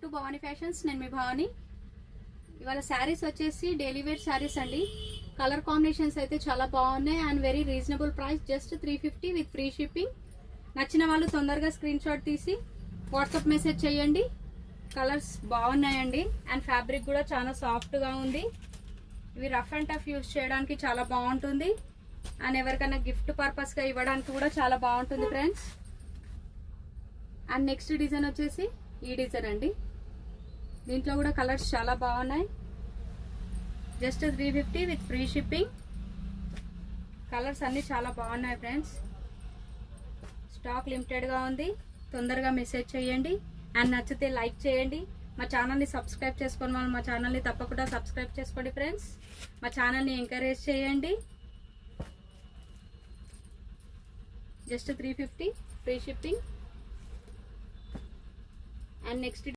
To Bhavani fashions. నేను మీ భవానీ. ఇవాళ శారీస్ వచ్చేసి డైలీ వేర్ శారీస్ అండి. కలర్ కాంబినేషన్స్ అయితే చాలా బాగున్నాయి and very reasonable price, just 350 with free shipping. నచ్చిన వాళ్ళు తొందరగా స్క్రీన్ షాట్ తీసి వాట్సాప్ మెసేజ్ చేయండి. కలర్స్ బాగున్నాయండి అండ్ ఫ్యాబ్రిక్ కూడా చాలా సాఫ్ట్గా ఉంది. ఇవి రఫ్ అండ్ టఫ్ యూజ్ చేయడానికి చాలా బాగుంటుంది అండ్ ఎవరికైనా గిఫ్ట్ పర్పస్గా ఇవ్వడానికి కూడా చాలా బాగుంటుంది ఫ్రెండ్స్. అండ్ నెక్స్ట్ డిజైన్ వచ్చేసి ఈ డిజైన్ అండి. దీంట్లో కూడా కలర్స్ చాలా బాగున్నాయి, just 350 with free shipping. Colours అన్నీ చాలా బాగున్నాయి ఫ్రెండ్స్. స్టాక్ లిమిటెడ్గా ఉంది, తొందరగా మెసేజ్ చేయండి అండ్ నచ్చితే లైక్ చేయండి. మా ఛానల్ని సబ్స్క్రైబ్ చేసుకొని వాళ్ళు మా ఛానల్ని తప్పకుండా సబ్స్క్రైబ్ చేసుకోండి ఫ్రెండ్స్. మా ఛానల్ని ఎంకరేజ్ చేయండి. Just 350 free shipping. And next